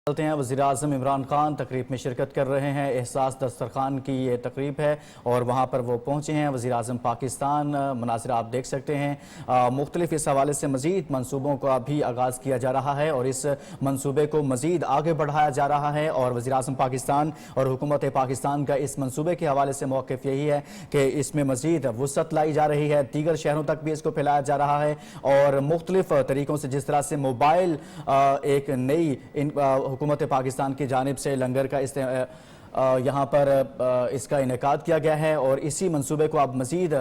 چلتے ہیں وزیراعظم عمران خان تقریب میں شرکت کر رہے ہیں۔ احساس دسترخوان کی یہ تقریب ہے اور وہاں پر وہ پہنچے ہیں۔ وزیراعظم پاکستان، مناظر آپ دیکھ سکتے ہیں، مختلف اس حوالے سے مزید منصوبوں کا بھی آغاز کیا جا رہا ہے اور اس منصوبے کو مزید آگے بڑھایا جا رہا ہے، اور وزیراعظم پاکستان اور حکومت پاکستان کا اس منصوبے کے حوالے سے موقف یہی ہے کہ اس میں مزید وسعت لائی جا رہی ہے، دیگر شہروں تک بھی اس کو پھیلایا جا رہا ہے، اور مختلف طریقوں سے جس طرح سے موبائل ایک نئی حکومت پاکستان کی جانب سے لنگر کا یہاں پر اس کا انعقاد کیا گیا ہے، اور اسی منصوبے کو اب مزید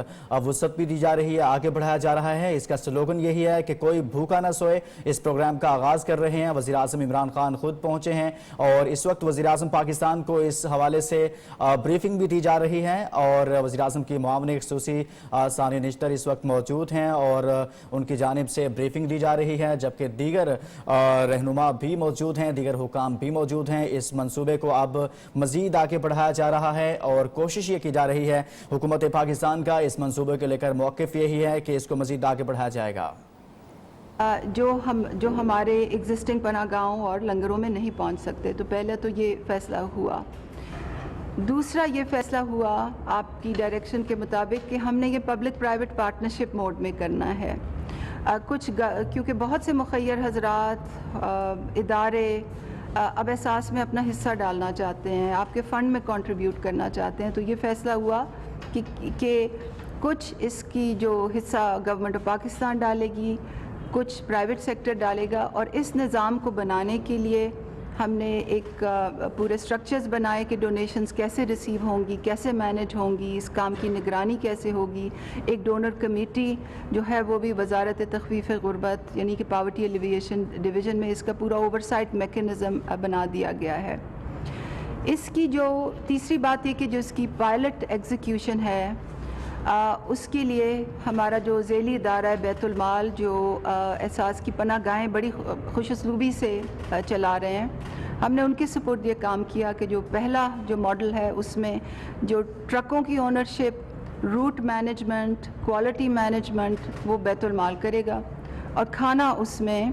وسعت بھی دی جا رہی ہے، آگے بڑھایا جا رہا ہے۔ اس کا سلوگن یہی ہے کہ کوئی بھوکا نہ سوئے۔ اس پروگرام کا آغاز کر رہے ہیں، وزیراعظم عمران خان خود پہنچے ہیں، اور اس وقت وزیراعظم پاکستان کو اس حوالے سے بریفنگ بھی دی جا رہی ہے، اور وزیراعظم کی معاون خصوصی ثانیہ نشتر اس وقت موجود ہیں اور ان کی جانب سے بریفنگ دی جا رہی ہے، جبکہ دیگر رہنما بھی موجود ہیں، دیگر حکام بھی موجود ہیں۔ اس منصوبے کو اب مزید آگے بڑھایا جا رہا ہے، اور کوشش یہ کی جا رہی ہے، حکومت پاکستان کا اس منصوبے کے لے کر موقف یہی ہے کہ اس کو مزید آگے بڑھایا جائے گا۔ جو ہمارے ایگزسٹنگ پناہ گاہوں اور لنگروں میں نہیں پہنچ سکتے، تو پہلے تو یہ فیصلہ ہوا۔ دوسرا یہ فیصلہ ہوا آپ کی ڈائریکشن کے مطابق کہ ہم نے یہ پبلک پرائیویٹ پارٹنرشپ موڈ میں کرنا ہے۔ کیونکہ بہت سے مخیر حضرات، ادارے اب احساس میں اپنا حصہ ڈالنا چاہتے ہیں، آپ کے فنڈ میں کنٹریبیوٹ کرنا چاہتے ہیں، تو یہ فیصلہ ہوا کہ کچھ اس کی جو حصہ گورنمنٹ آف پاکستان ڈالے گی، کچھ پرائیویٹ سیکٹر ڈالے گا، اور اس نظام کو بنانے کے لیے ہم نے ایک پورے سٹرکچرز بنائے کہ ڈونیشنز کیسے ریسیو ہوں گی، کیسے مینج ہوں گی، اس کام کی نگرانی کیسے ہوگی۔ ایک ڈونر کمیٹی جو ہے وہ بھی وزارت تخفیف غربت یعنی کہ پاورٹی ایلیویشن ڈویژن میں اس کا پورا اوورسائٹ میکنزم بنا دیا گیا ہے۔ اس کی جو تیسری بات یہ کہ جو اس کی پائلٹ ایگزیکیوشن ہے، اس کے لیے ہمارا جو ذیلی ادارہ ہے بیت المال، جو احساس کی پناہ گاہیں بڑی خوش اسلوبی سے چلا رہے ہیں، ہم نے ان کے سپورٹ یہ کام کیا کہ جو پہلا جو ماڈل ہے اس میں جو ٹرکوں کی ownership, route management, quality management وہ بیت المال کرے گا، اور کھانا اس میں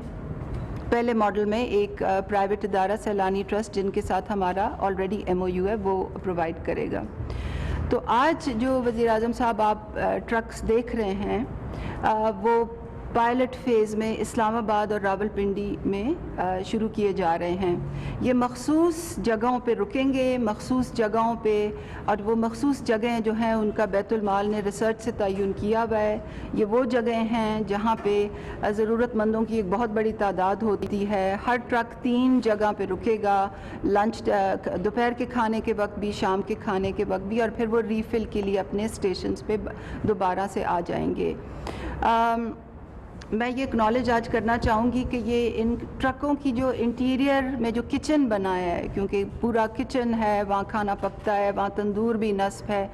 پہلے ماڈل میں ایک پرائیویٹ ادارہ سیلانی ٹرسٹ جن کے ساتھ ہمارا آلریڈی MOU ہے وہ پرووائڈ کرے گا۔ تو آج جو وزیر اعظم صاحب آپ ٹرکس دیکھ رہے ہیں، وہ پائلٹ فیز میں اسلام آباد اور راولپنڈی میں شروع کیے جا رہے ہیں۔ یہ مخصوص جگہوں پہ رکیں گے، مخصوص جگہوں پہ، اور وہ مخصوص جگہیں جو ہیں ان کا بیت المال نے ریسرچ سے تعین کیا ہوا ہے۔ یہ وہ جگہیں ہیں جہاں پہ ضرورت مندوں کی ایک بہت بڑی تعداد ہوتی ہے۔ ہر ٹرک 3 جگہ پہ رکے گا، لنچ، دوپہر کے کھانے کے وقت بھی، شام کے کھانے کے وقت بھی، اور پھر وہ ریفل کے لیے اپنے اسٹیشنز پہ دوبارہ سے آ جائیں گے۔ میں یہ اکنالج آج کرنا چاہوں گی کہ یہ ان ٹرکوں کی جو انٹیریئر میں جو کچن بنایا ہے، کیونکہ پورا کچن ہے، وہاں کھانا پکتا ہے، وہاں تندور بھی نصب ہے،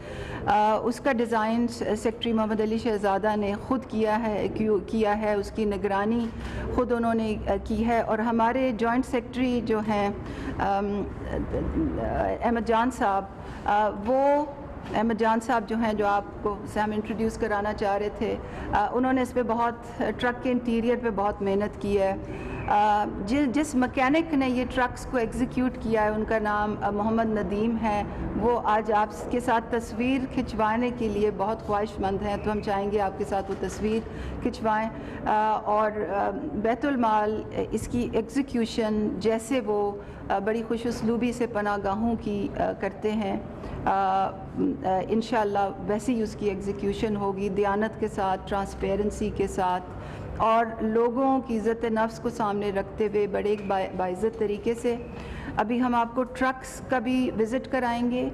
اس کا ڈیزائن سیکٹری محمد علی شہزادہ نے خود کیا ہے، اس کی نگرانی خود انہوں نے کی ہے، اور ہمارے جوائنٹ سیکٹری جو ہیں احمد جان صاحب جو ہیں، جو آپ کو سے ہم انٹروڈیوس کرانا چاہ رہے تھے، انہوں نے اس پہ بہت ٹرک کے انٹیریئر پہ بہت محنت کی ہے۔ جس مکینک نے یہ ٹرکس کو ایگزیکیوٹ کیا ہے ان کا نام محمد ندیم ہے، وہ آج آپ کے ساتھ تصویر کھنچوانے کے لیے بہت خواہش مند ہیں، تو ہم چاہیں گے آپ کے ساتھ وہ تصویر کھنچوائیں۔ اور بیت المال اس کی ایگزیکیوشن جیسے وہ بڑی خوش اسلوبی سے پناہ گاہوں کی کرتے ہیں، انشاءاللہ ویسے ہی اس کی ایگزیکیوشن ہوگی، دیانت کے ساتھ، ٹرانسپیرنسی کے ساتھ، اور لوگوں کی عزت نفس کو سامنے رکھتے ہوئے بڑے ایک باعزت طریقے سے۔ ابھی ہم آپ کو ٹرکس کا بھی وزٹ کرائیں گے،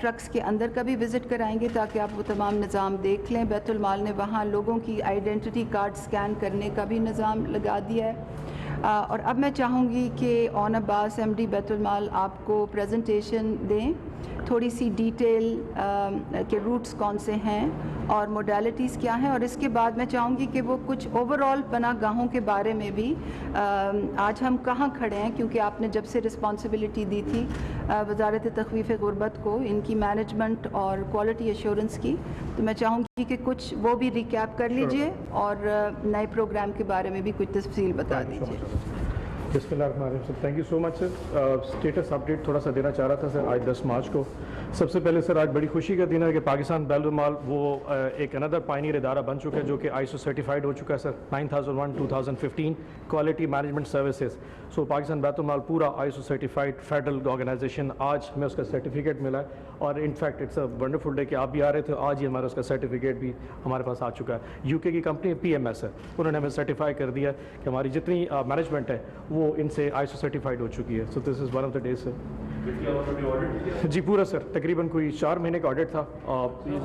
ٹرکس کے اندر کا بھی وزٹ کرائیں گے تاکہ آپ وہ تمام نظام دیکھ لیں۔ بیت المال نے وہاں لوگوں کی آئیڈینٹی کارڈ سکین کرنے کا بھی نظام لگا دیا ہے۔ اور اب میں چاہوں گی کہ اون عباس MD بیت المال آپ کو پریزنٹیشن دیں، تھوڑی سی ڈیٹیل کہ روٹس کون سے ہیں اور موڈیلٹیز کیا ہیں، اور اس کے بعد میں چاہوں گی کہ وہ کچھ اوور آل پناہ گاہوں کے بارے میں بھی آج ہم کہاں کھڑے ہیں، کیونکہ آپ نے جب سے رسپانسبلٹی دی تھی وزارت تخفیف غربت کو ان کی مینجمنٹ اور کوالٹی ایشورنس کی، تو میں چاہوں گی کہ کچھ وہ بھی ریکیپ کر لیجئے اور نئے پروگرام کے بارے میں بھی کچھ تفصیل بتا دیجئے۔ بسم اللہ الرحمن الرحیم sir, thank you so much sir. Status update تھوڑا سا دینا چاہ رہا تھا سر. آج 10 مارچ کو سب سے پہلے سر آج بڑی خوشی کا دن ہے کہ پاکستان بیت المال وہ ایک اندر پائنیئر ادارہ بن چکا ہے جو کہ ISO سرٹیفائڈ ہو چکا ہے سر. 9001 2015 کوالٹی مینجمنٹ سروسز. سو پاکستان بیت المال پورا ISO سرٹیفائڈ فیڈرل آرگنائزیشن. آج ہمیں اس کا سرٹیفکیٹ ملا ہے اور in fact it's a wonderful day کہ آپ بھی آ رہے تھے. آج ہی ہمارا اس کا سرٹیفکیٹ بھی ہمارے پاس آ چکا ہے. UK کی کمپنی PMS ہے, انہوں نے ہمیں سرٹیفائی کر دیا کہ ہماری جتنی مینجمنٹ ہے وہ ان سے ISO سرٹیفائڈ ہو چکی ہے. So this is one of the days sir. جی پورا سر تقریباً کوئی 4 مہینے کا آڈٹ تھا.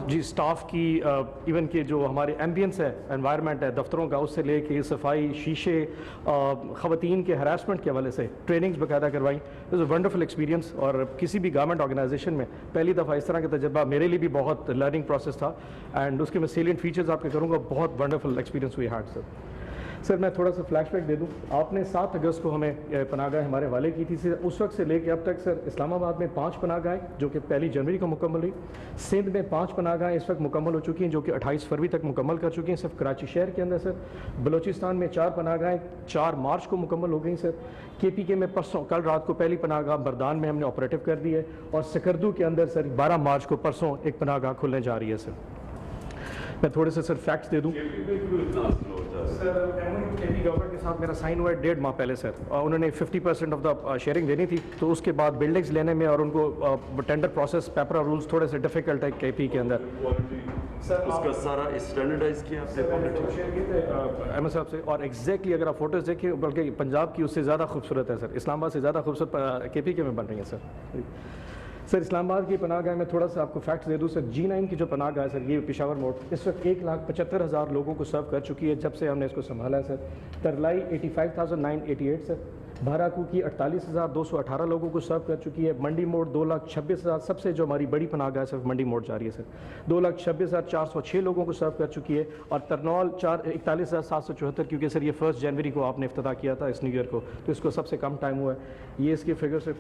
جی اسٹاف کی ایون کہ جو ہمارے ایمبینس ہے, انوائرمنٹ ہے دفتروں کا, اس سے لے کے صفائی, شیشے, خواتین کے ہراسمنٹ کے حوالے سے ٹریننگز باقاعدہ کروائی. It's a wonderful experience. اور کسی بھی گورنمنٹ آرگنائزیشن میں پہلی دفعہ اس طرح کا تجربہ میرے لیے بھی بہت لرننگ پروسیس تھا. اینڈ اس کے میں سیلینٹ فیچرز آپ کے کروں گا. بہت ونڈرفل ایکسپیرینس ہوئی ہارڈ سر. سر میں تھوڑا سا فلیش بیک دے دوں. آپ نے 7 اگست کو ہمیں پناہ گاہ ہمارے حوالے کی تھی. اس وقت سے لے کے اب تک سر اسلام آباد میں 5 پناہ گاہیں جو کہ 1 جنوری کو مکمل ہوئی. سندھ میں 5 پناہ گاہیں اس وقت مکمل ہو چکی ہیں جو کہ 28 فروری تک مکمل کر چکی ہیں صرف کراچی شہر کے اندر سر. بلوچستان میں 4 پناہ گاہیں 4 مارچ کو مکمل ہو گئیں سر. KPK میں پرسوں کل رات کو پہلی پناہ گاہ بردان میں ہم نے آپریٹو کر دی ہے. اور سکردو کے اندر سر 12 مارچ کو پرسوں ایک پناہ گاہ کھلنے جا رہی ہے سر. میں تھوڑے سے سر فیکٹس دے دوں. سر KP گورنمنٹ کے ساتھ میرا سائن ہوا ہے 1.5 ماہ پہلے سر. انہوں نے 50% آف دا شیئرنگ دینی تھی, تو اس کے بعد بلڈنگز لینے میں اور ان کو ٹینڈر پروسیس پیپر اور رولز تھوڑے سے ڈیفیکلٹ ہے KP کے اندر. سر اس کا سارا اسٹینڈرڈائز کیا آپ نے احمد صاحب سے. اور ایگزیکٹلی اگر آپ فوٹوز دیکھیں بلکہ پنجاب کی اس سے زیادہ خوبصورت ہے سر. اسلام آباد سے زیادہ خوبصورت KP کے میں بن رہی ہیں سر. سر اسلام آباد کی پناہ گاہ میں تھوڑا سا آپ کو فیکٹس دے دوں سر. G9 کی جو پناہ گاہ ہے سر, یہ پشاور موڑ اس وقت 1,75,000 لوگوں کو سرو کر چکی ہے جب سے ہم نے اس کو سنبھالا ہے سر. ترلائی 85,988 سر. بھاراکو کی 48,218 لوگوں کو سرو کر چکی ہے. منڈی موڑ 2,26,000 سب سے جو ہماری بڑی پناہ گاہ ہے صرف منڈی موڑ جا رہی ہے سر. 2,26,406 لوگوں کو سرو کر چکی ہے. اور ترنول 41,774 کیونکہ سر یہ 1 جنوری کو آپ نے افتتاح کیا تھا اس نیو ایئر کو, تو اس کو سب سے کم ٹائم ہوا ہے. یہ اس کی فگر سے.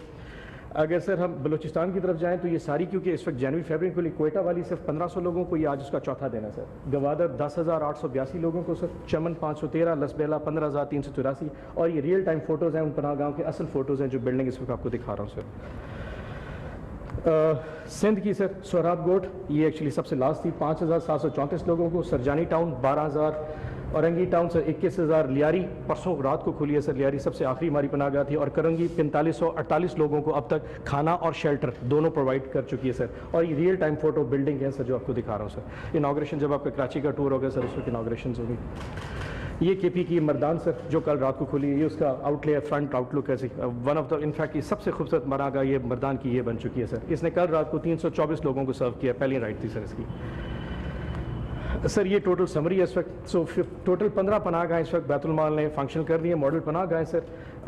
اگر سر ہم بلوچستان کی طرف جائیں تو یہ ساری کیونکہ اس وقت جنوری فیبرری کو کوئٹہ والی صرف 1,500 لوگوں کو, یہ آج اس کا چوتھا دن ہے سر. گوادر 10,882 لوگوں کو سر. چمن 513, لسبیلا 15,384. اور یہ ریئل ٹائم فوٹوز ہیں ان پناہ گاہوں کے, اصل فوٹوز ہیں جو بلڈنگ اس وقت آپ کو دکھا رہا ہوں سر. سندھ کی سر سوراب گوٹ یہ ایکچولی سب سے لاسٹ تھی, 5,734 لوگوں کو. سرجانی ٹاؤن 12,000. اورنگی ٹاؤن سر 21,000. لیاری پرسوں رات کو کھلی ہے سر. لیاری سب سے آخری ہماری پناہ گاہ تھی. اور کرنگی 4,548 لوگوں کو اب تک کھانا اور شیلٹر دونوں پرووائڈ کر چکی ہے سر. اور یہ ریئل ٹائم فوٹو بلڈنگ ہے سر جو آپ کو دکھا رہا ہوں سر. انوگریشن جب آپ کا کراچی کا ٹور ہوگا سر اس وقت انوگریشنز ہوگی. یہ KP کی مردان سر جو کل رات کو کھلی ہے. یہ اس کا آؤٹ لے فرنٹ آؤٹ لک ایسی ون آف دا انفیکٹ یہ سب سے خوبصورت پناہ گاہ یہ مردان کی یہ بن چکی ہے سر. اس نے کل رات کو 324 لوگوں کو سرو کیا. پہلی رائٹ تھی سر اس کی. سر یہ ٹوٹل سمری ہے اس وقت. سو ٹوٹل 15 پناہ گاہیں اس وقت بیت المال نے فنکشن کر دی ہیں. ماڈل پناہ گاہیں سر.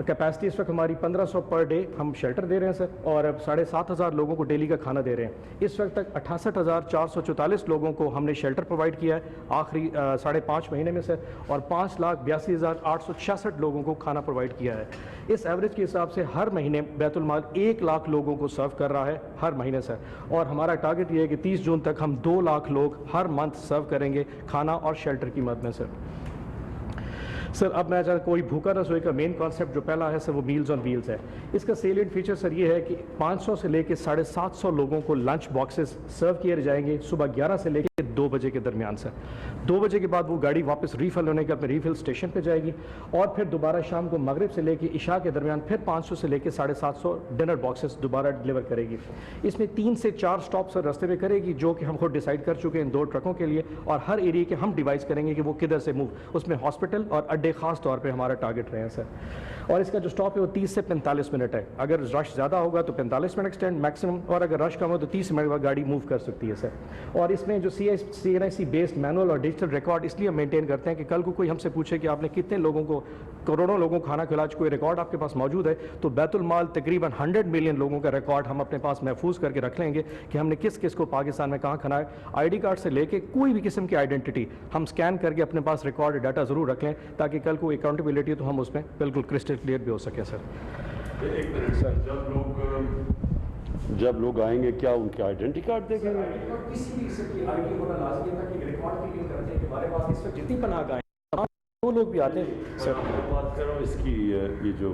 کیپیسٹی اس وقت ہماری 1,500 پر ڈے ہم شیلٹر دے رہے ہیں سر. اور 7,500 لوگوں کو ڈیلی کا کھانا دے رہے ہیں. اس وقت تک 68,444 لوگوں کو ہم نے شیلٹر پرووائڈ کیا ہے آخری 5.5 مہینے میں سر. اور 5,82,866 لوگوں کو کھانا پرووائڈ کیا ہے. اس ایوریج کے حساب سے ہر مہینے بیت المال 1 لاکھ لوگوں کو سرو کر رہا ہے ہر مہینے سر. اور ہمارا ٹارگٹ یہ ہے کہ 30 جون تک ہم 2 لاکھ لوگ ہر منتھ سرو کریں گے کھانا اور شیلٹر کی مد میں سر. سر اب میں چاہتا کوئی بھوکا رسوئی کا مین کانسیپٹ جو پہلا ہے سر وہ میلز آن ویلز ہے. اس کا سیلینٹ فیچر سر یہ ہے کہ 500 سے لے کے 750 لوگوں کو لنچ باکسز سرو کیے جائیں گے صبح 11 سے لے کے 2 بجے کے درمیان سر. 2 بجے کے بعد وہ گاڑی واپس ریفل ہونے کے اپنے ریفل اسٹیشن پہ جائے گی. اور پھر دوبارہ شام کو مغرب سے لے کے عشاء کے درمیان پھر 500 سے لے کے 750 ڈنر باکسز دوبارہ ڈلیور کرے گی. اس میں 3 سے 4 اسٹاپ سر رستے میں کرے گی جو کہ ہم خود ڈیسائیڈ کر چکے ہیں 2 ٹرکوں کے لیے. اور ہر ایریے کے ہم ڈیوائز کریں گے کہ وہ کدھر سے موو. اس میں ہاسپٹل اور اڈے خاص طور پہ ہمارا ٹارگٹ رہے ہیں سر. اور اس کا جو اسٹاپ ہے وہ 30 سے 45 منٹ ہے. اگر رش زیادہ ہوگا تو 45 منٹ ایکسٹینڈ میکسیمم, اور اگر رش کم ہو تو 30 منٹ بعد گاڑی موو کر سکتی ہے سر. اور اس میں جو CNIC بیسڈ مینول اور ڈیجیٹل ریکارڈ اس لیے ہم مینٹین کرتے ہیں کہ کل کو کوئی ہم سے پوچھے کہ آپ نے کتنے لوگوں کو, کروڑوں لوگوں کو کھانا کھلایا, کوئی ریکارڈ آپ کے پاس موجود ہے تو بیت المال تقریباً 100 ملین لوگوں کا ریکارڈ ہم اپنے پاس محفوظ کر کے رکھ لیں گے کہ ہم نے کس کس کو پاکستان میں کہاں کھلایا. ID کارڈ سے لے کے کوئی بھی قسم کی آئیڈینٹی ہم اسکین کر کے اپنے پاس ریکارڈ ڈاٹا ضرور رکھ لیں تاکہ کل کو اکاؤنٹیبلٹی تو ہم اس میں بالکل کرسٹل کلیئر بھی ہو سکے سر. ایک منٹ سر, جب لوگ آئیں گے کیا ان کے آئیڈینٹی کارڈ دیں گے؟ کسی بھی قسم کی ID ہونا لازمی ہے کہ ریکارڈ کی لنک کرتے ہیں کہ ہمارے پاس اس وقت جتنی پناہ گاہیں وہ لوگ بھی آتے ہیں. سر بات کر رہا ہوں اس کی یہ جو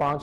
5,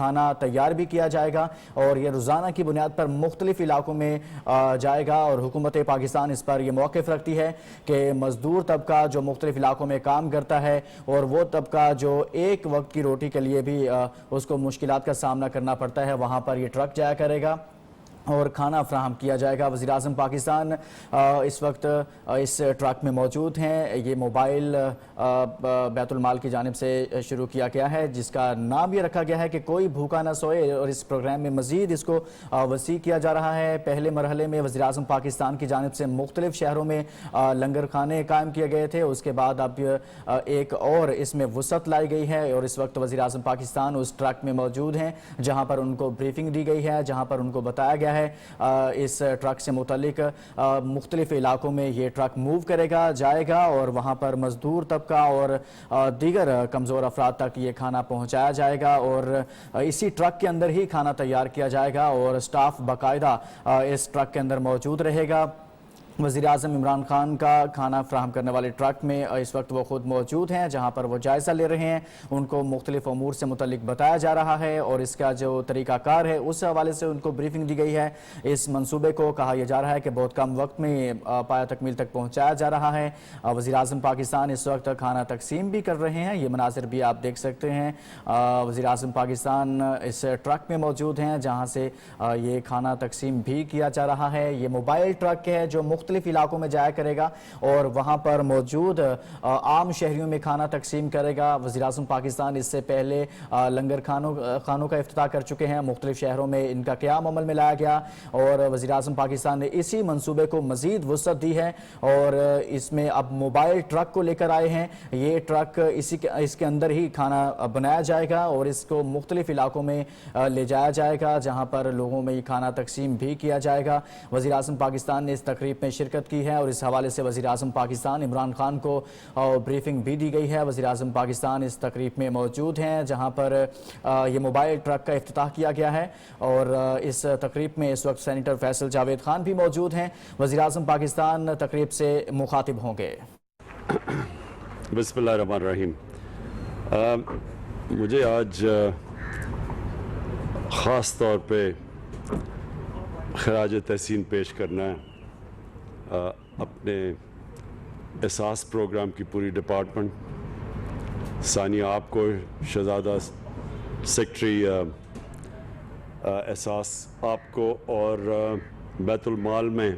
کھانا تیار بھی کیا جائے گا اور یہ روزانہ کی بنیاد پر مختلف علاقوں میں جائے گا، اور حکومت پاکستان اس پر یہ موقف رکھتی ہے کہ مزدور طبقہ جو مختلف علاقوں میں کام کرتا ہے اور وہ طبقہ جو ایک وقت کی روٹی کے لیے بھی اس کو مشکلات کا سامنا کرنا پڑتا ہے، وہاں پر یہ ٹرک جایا کرے گا اور کھانا فراہم کیا جائے گا۔ وزیراعظم پاکستان اس وقت اس ٹرک میں موجود ہیں۔ یہ موبائل بیت المال کی جانب سے شروع کیا گیا ہے، جس کا نام یہ رکھا گیا ہے کہ کوئی بھوکا نہ سوئے، اور اس پروگرام میں مزید اس کو وسیع کیا جا رہا ہے۔ پہلے مرحلے میں وزیراعظم پاکستان کی جانب سے مختلف شہروں میں لنگر خانے قائم کیے گئے تھے، اس کے بعد اب ایک اور اس میں وسعت لائی گئی ہے، اور اس وقت وزیراعظم پاکستان اس ٹرک میں موجود ہیں جہاں پر ان کو بریفنگ دی گئی ہے، جہاں پر ان کو بتایا گیا ہے اس ٹرک سے متعلق مختلف علاقوں میں یہ ٹرک موو کرے گا، جائے گا، اور وہاں پر مزدور طبقہ اور دیگر کمزور افراد تک یہ کھانا پہنچایا جائے گا، اور اسی ٹرک کے اندر ہی کھانا تیار کیا جائے گا، اور سٹاف باقاعدہ اس ٹرک کے اندر موجود رہے گا۔ وزیراعظم عمران خان کا کھانا فراہم کرنے والے ٹرک میں اس وقت وہ خود موجود ہیں، جہاں پر وہ جائزہ لے رہے ہیں، ان کو مختلف امور سے متعلق بتایا جا رہا ہے، اور اس کا جو طریقہ کار ہے اس حوالے سے ان کو بریفنگ دی گئی ہے۔ اس منصوبے کو کہا یہ جا رہا ہے کہ بہت کم وقت میں پایہ تکمیل تک پہنچایا جا رہا ہے۔ وزیراعظم پاکستان اس وقت کھانا تقسیم بھی کر رہے ہیں، یہ مناظر بھی آپ دیکھ سکتے ہیں۔ وزیراعظم پاکستان اس ٹرک میں موجود ہیں جہاں سے یہ کھانا تقسیم بھی کیا جا رہا ہے۔ یہ موبائل ٹرک ہے جو مختلف علاقوں میں جایا کرے گا اور وہاں پر موجود عام شہریوں میں کھانا تقسیم کرے گا۔ وزیراعظم پاکستان اس سے پہلے لنگر خانوں کا افتتاح کر چکے ہیں، مختلف شہروں میں ان کا قیام عمل میں لایا گیا، اور وزیراعظم پاکستان نے اسی منصوبے کو مزید وسعت دی ہے، اور اس میں اب موبائل ٹرک کو لے کر آئے ہیں۔ یہ ٹرک اس کے اندر ہی کھانا بنایا جائے گا اور اس کو مختلف علاقوں میں لے جایا جائے گا جہاں پر لوگوں میں یہ کھانا تقسیم بھی کیا جائے گا۔ وزیراعظم پاکستان نے اس تقریب میں شرکت کی ہے، اور اس حوالے سے وزیراعظم پاکستان عمران خان کو بریفنگ بھی دی گئی ہے۔ وزیراعظم پاکستان اس تقریب میں موجود ہیں جہاں پر یہ موبائل ٹرک کا افتتاح کیا گیا ہے، اور اس تقریب میں اس وقت سینیٹر فیصل جاوید خان بھی موجود ہیں۔ وزیراعظم پاکستان تقریب سے مخاطب ہوں گے۔ بسم اللہ الرحمن الرحیم۔ مجھے آج خاص طور پہ خراج تحسین پیش کرنا ہے اپنے احساس پروگرام کی پوری ڈپارٹمنٹ، ثانیہ آپ کو، شہزادہ سیکٹری احساس آپ کو، اور بیت المال میں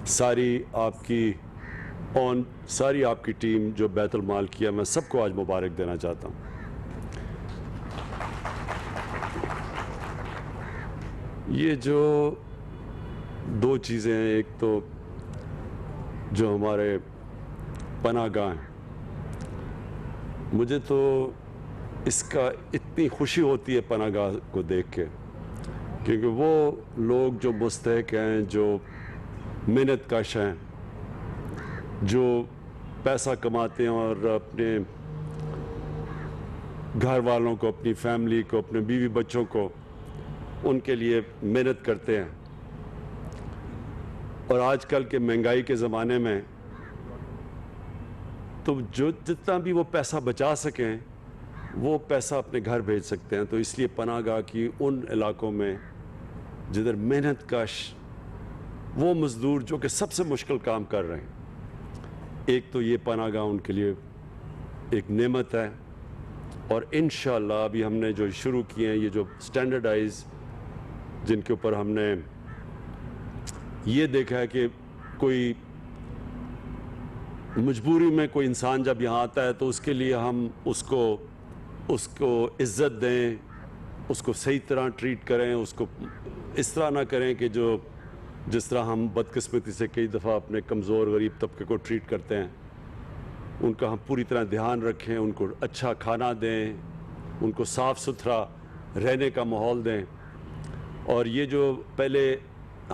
ساری آپ کی ٹیم جو بیت المال کیا، میں سب کو آج مبارک دینا چاہتا ہوں۔ یہ جو دو چیزیں ہیں، ایک تو جو ہمارے پناہ گاہ ہیں، مجھے تو اس کا اتنی خوشی ہوتی ہے پناہ گاہ کو دیکھ کے، کیونکہ وہ لوگ جو مستحق ہیں، جو محنت کش ہیں، جو پیسہ کماتے ہیں اور اپنے گھر والوں کو، اپنی فیملی کو، اپنے بیوی بچوں کو، ان کے لیے محنت کرتے ہیں، اور آج کل کے مہنگائی کے زمانے میں تو جتنا بھی وہ پیسہ بچا سکیں وہ پیسہ اپنے گھر بھیج سکتے ہیں۔ تو اس لیے پناہ گاہ کی ان علاقوں میں جدھر محنت کش وہ مزدور جو کہ سب سے مشکل کام کر رہے ہیں، ایک تو یہ پناہ گاہ ان کے لیے ایک نعمت ہے، اور انشاءاللہ ابھی ہم نے جو شروع کیے ہیں، یہ جو سٹینڈرڈائز جن کے اوپر ہم نے یہ دیکھا ہے کہ کوئی مجبوری میں کوئی انسان جب یہاں آتا ہے تو اس کے لیے ہم اس کو عزت دیں، اس کو صحیح طرح ٹریٹ کریں، اس کو اس طرح نہ کریں کہ جس طرح ہم بدقسمتی سے کئی دفعہ اپنے کمزور غریب طبقے کو ٹریٹ کرتے ہیں، ان کا ہم پوری طرح دھیان رکھیں، ان کو اچھا کھانا دیں، ان کو صاف ستھرا رہنے کا ماحول دیں۔ اور یہ جو پہلے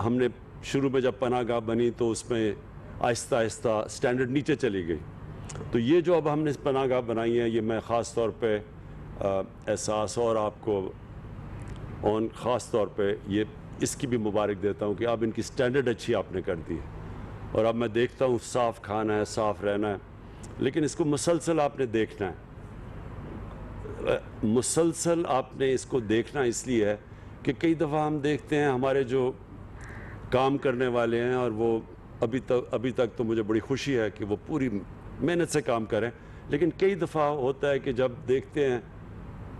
ہم نے شروع میں جب پناہ گاہ بنی تو اس میں آہستہ آہستہ سٹینڈرڈ نیچے چلی گئی، تو یہ جو اب ہم نے پناہ گاہ بنائی ہیں، یہ میں خاص طور پہ احساس اور آپ کو خاص طور پہ اس کی بھی مبارک دیتا ہوں کہ اب ان کی سٹینڈرڈ اچھی آپ نے کر دی ہے، اور اب میں دیکھتا ہوں صاف کھانا ہے، صاف رہنا ہے، لیکن اس کو مسلسل آپ نے دیکھنا ہے۔ مسلسل آپ نے اس کو دیکھنا اس لیے ہے کہ کئی دفعہ ہم دیکھتے ہیں ہمارے جو کام کرنے والے ہیں اور وہ ابھی تک تو مجھے بڑی خوشی ہے کہ وہ پوری محنت سے کام کریں، لیکن کئی دفعہ ہوتا ہے کہ جب دیکھتے ہیں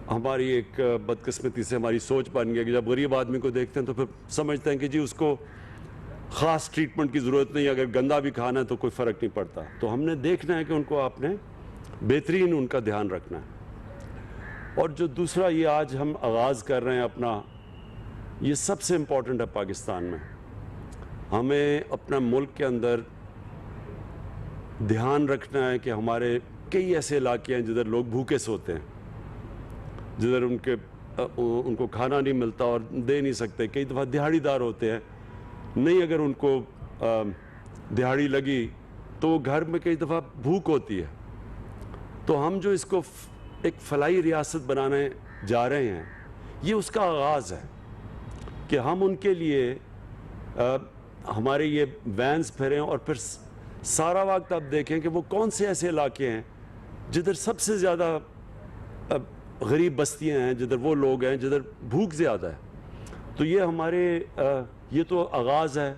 ہماری ایک بدقسمتی سے ہماری سوچ بن گیا کہ جب غریب آدمی کو دیکھتے ہیں تو پھر سمجھتے ہیں کہ جی اس کو خاص ٹریٹمنٹ کی ضرورت نہیں، اگر گندا بھی کھانا ہے تو کوئی فرق نہیں پڑتا. تو ہم نے دیکھنا ہے کہ ان کو آپ نے بہترین ان کا دھیان رکھنا ہے. اور جو دوسرا یہ آج ہم آغاز کر رہے ہیں اپنا، یہ سب سے امپورٹنٹ ہے پاکستان میں. ہمیں اپنا ملک کے اندر دھیان رکھنا ہے کہ ہمارے کئی ایسے علاقے ہیں جدھر لوگ بھوکے سوتے ہیں، جدھر ان کو کھانا نہیں ملتا اور دے نہیں سکتے. کئی دفعہ دہاڑی دار ہوتے ہیں، نہیں اگر ان کو دہاڑی لگی تو وہ گھر میں کئی دفعہ بھوک ہوتی ہے. تو ہم جو اس کو ایک فلاحی ریاست بنانے جا رہے ہیں، یہ اس کا آغاز ہے کہ ہم ان کے لیے ہمارے یہ وینز پھریں اور پھر سارا وقت آپ دیکھیں کہ وہ کون سے ایسے علاقے ہیں جدھر سب سے زیادہ غریب بستیاں ہیں، جدھر وہ لوگ ہیں جدھر بھوک زیادہ ہے. تو یہ ہمارے یہ تو آغاز ہے،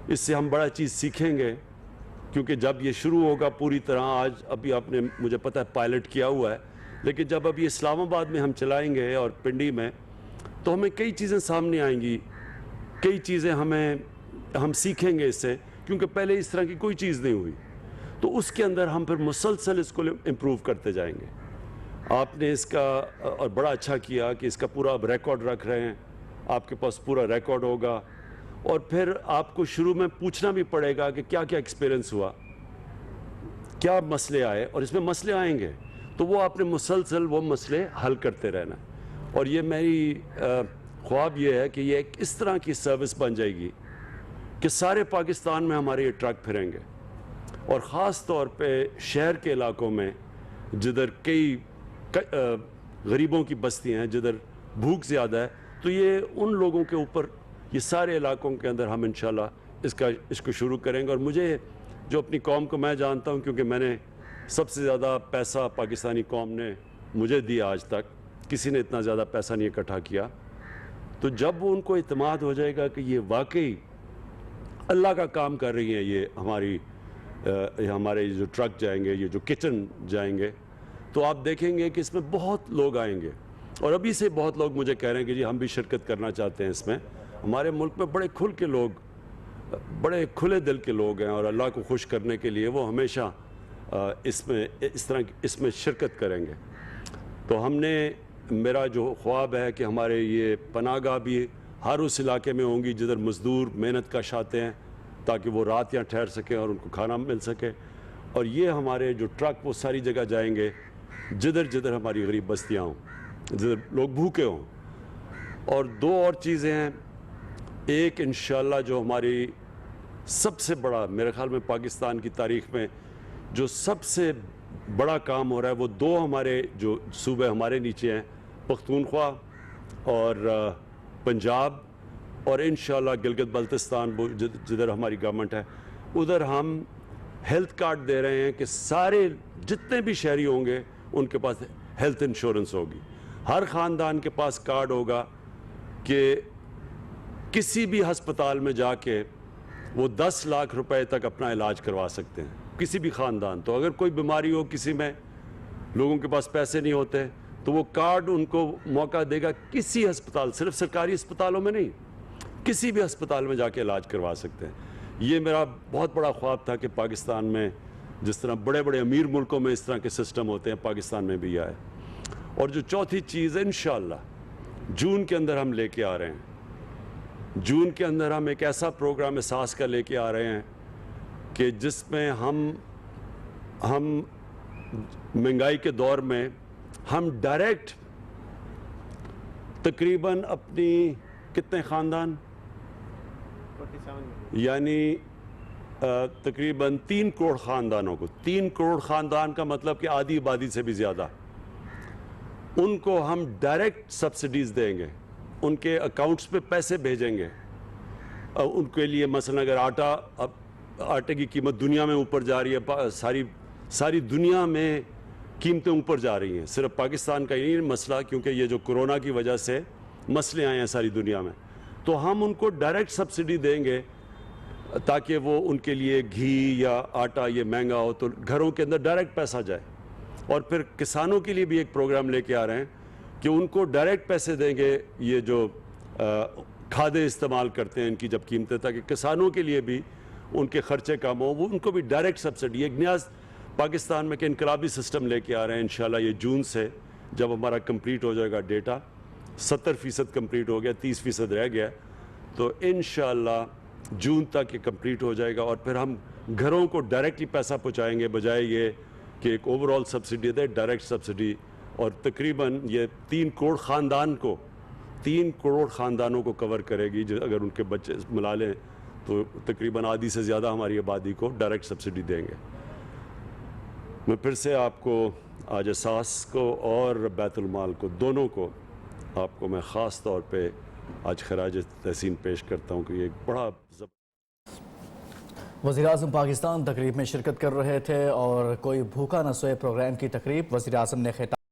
اس سے ہم بڑا چیز سیکھیں گے، کیونکہ جب یہ شروع ہوگا پوری طرح، آج ابھی آپ نے مجھے پتہ ہے پائلٹ کیا ہوا ہے، لیکن جب ابھی اسلام آباد میں ہم چلائیں گے اور پنڈی میں، تو ہمیں کئی چیزیں سامنے آئیں گی، کئی چیزیں ہم سیکھیں گے اس سے، کیونکہ پہلے اس طرح کی کوئی چیز نہیں ہوئی. تو اس کے اندر ہم پھر مسلسل اس کو امپروو کرتے جائیں گے. آپ نے اس کا اور بڑا اچھا کیا کہ اس کا پورا اب ریکارڈ رکھ رہے ہیں، آپ کے پاس پورا ریکارڈ ہوگا، اور پھر آپ کو شروع میں پوچھنا بھی پڑے گا کہ کیا کیا ایکسپیرینس ہوا، کیا مسئلے آئے، اور اس میں مسئلے آئیں گے تو وہ آپ نے مسلسل وہ مسئلے حل کرتے رہنا. اور یہ میری خواب یہ ہے کہ یہ ایک اس طرح کی سروس بن جائے گی کہ سارے پاکستان میں ہمارے یہ ٹرک پھریں گے، اور خاص طور پہ شہر کے علاقوں میں جدھر کئی غریبوں کی بستیاں ہیں، جدھر بھوک زیادہ ہے. تو یہ ان لوگوں کے اوپر، یہ سارے علاقوں کے اندر ہم انشاءاللہ اس کو شروع کریں گے. اور مجھے جو اپنی قوم کو میں جانتا ہوں، کیونکہ میں نے سب سے زیادہ پیسہ پاکستانی قوم نے مجھے دیا، آج تک کسی نے اتنا زیادہ پیسہ نہیں اکٹھا کیا. تو جب ان کو اعتماد ہو جائے گا کہ یہ واقعی اللہ کا کام کر رہی ہیں، یہ ہمارے جو ٹرک جائیں گے، یہ جو کچن جائیں گے، تو آپ دیکھیں گے کہ اس میں بہت لوگ آئیں گے. اور ابھی سے بہت لوگ مجھے کہہ رہے ہیں کہ جی ہم بھی شرکت کرنا چاہتے ہیں اس میں. ہمارے ملک میں بڑے کھل کے لوگ، بڑے کھلے دل کے لوگ ہیں، اور اللہ کو خوش کرنے کے لیے وہ ہمیشہ اس میں شرکت کریں گے. تو ہم نے، میرا جو خواب ہے کہ ہمارے یہ پناہ گاہ بھی ہر اس علاقے میں ہوں گی جدھر مزدور محنت کش آتے ہیں، تاکہ وہ رات یہاں ٹھہر سکیں اور ان کو کھانا مل سکے. اور یہ ہمارے جو ٹرک وہ ساری جگہ جائیں گے جدھر جدھر ہماری غریب بستیاں ہوں، جدھر لوگ بھوکے ہوں. اور دو اور چیزیں ہیں. ایک انشاءاللہ جو ہماری سب سے بڑا، میرے خیال میں پاکستان کی تاریخ میں جو سب سے بڑا کام ہو رہا ہے، وہ دو ہمارے جو صوبے ہمارے نیچے ہیں، پختونخوا اور پنجاب، اور انشاءاللہ گلگت بلتستان جدھر ہماری گورنمنٹ ہے، ادھر ہم ہیلتھ کارڈ دے رہے ہیں کہ سارے جتنے بھی شہری ہوں گے ان کے پاس ہیلتھ انشورنس ہوگی. ہر خاندان کے پاس کارڈ ہوگا کہ کسی بھی ہسپتال میں جا کے وہ 10 لاکھ روپے تک اپنا علاج کروا سکتے ہیں، کسی بھی خاندان. تو اگر کوئی بیماری ہو کسی میں، لوگوں کے پاس پیسے نہیں ہوتے، تو وہ کارڈ ان کو موقع دے گا کسی ہسپتال، صرف سرکاری ہسپتالوں میں نہیں، کسی بھی ہسپتال میں جا کے علاج کروا سکتے ہیں. یہ میرا بہت بڑا خواب تھا کہ پاکستان میں جس طرح بڑے بڑے امیر ملکوں میں اس طرح کے سسٹم ہوتے ہیں، پاکستان میں بھی آئے. اور جو چوتھی چیز انشاءاللہ جون کے اندر ہم لے کے آ رہے ہیں، جون کے اندر ہم ایک ایسا پروگرام احساس کا لے کے آ رہے ہیں کہ جس میں ہم مہنگائی کے دور میں ہم ڈائریکٹ تقریباً اپنی کتنے خاندان، یعنی تقریباً 3 کروڑ خاندانوں کو، 3 کروڑ خاندان کا مطلب کہ آدھی آبادی سے بھی زیادہ، ان کو ہم ڈائریکٹ سبسڈیز دیں گے، ان کے اکاؤنٹس پہ پیسے بھیجیں گے. ان کے لیے مثلا اگر آٹے کی قیمت دنیا میں اوپر جا رہی ہے، ساری دنیا میں قیمتیں اوپر جا رہی ہیں. صرف پاکستان کا ہی نہیں مسئلہ, کیونکہ یہ جو کرونا کی وجہ سے مسئلے آئے ہیں ساری دنیا میں, تو ہم ان کو ڈائریکٹ سبسڈی دیں گے تاکہ وہ ان کے لیے گھی یا آٹا یہ مہنگا ہو تو گھروں کے اندر ڈائریکٹ پیسہ جائے. اور پھر کسانوں کے لیے بھی ایک پروگرام لے کے آ رہے ہیں کہ ان کو ڈائریکٹ پیسے دیں گے, یہ جو کھادیں استعمال کرتے ہیں ان کی جب قیمتیں, تاکہ کسانوں کے لیے بھی ان کے خرچے کم ہوں, وہ ان کو بھی ڈائریکٹ سبسڈی. ایک نیا پاکستان میں کہ انقلابی سسٹم لے کے آ رہے ہیں انشاءاللہ. یہ جون سے جب ہمارا کمپلیٹ ہو جائے گا ڈیٹا, 70% کمپلیٹ ہو گیا, 30% رہ گیا, تو انشاءاللہ جون تک یہ کمپلیٹ ہو جائے گا. اور پھر ہم گھروں کو ڈائریکٹلی پیسہ پہنچائیں گے, بجائے یہ کہ ایک اوور آل سبسڈی دے, ڈائریکٹ سبسڈی. اور تقریباً یہ 3 کروڑ خاندانوں کو کور کرے گی, جو اگر ان کے بچے ملا لیں تو تقریباً آدھی سے زیادہ ہماری آبادی کو ڈائریکٹ سبسڈی دیں گے. میں پھر سے آپ کو آج اساس کو اور بیت المال کو دونوں کو آپ کو میں خاص طور پہ آج خراج تحسین پیش کرتا ہوں کہ یہ ایک بڑا وزیراعظم پاکستان تقریب میں شرکت کر رہے تھے اور کوئی بھوکا نہ سوئے پروگرام کی تقریب وزیراعظم نے خطاب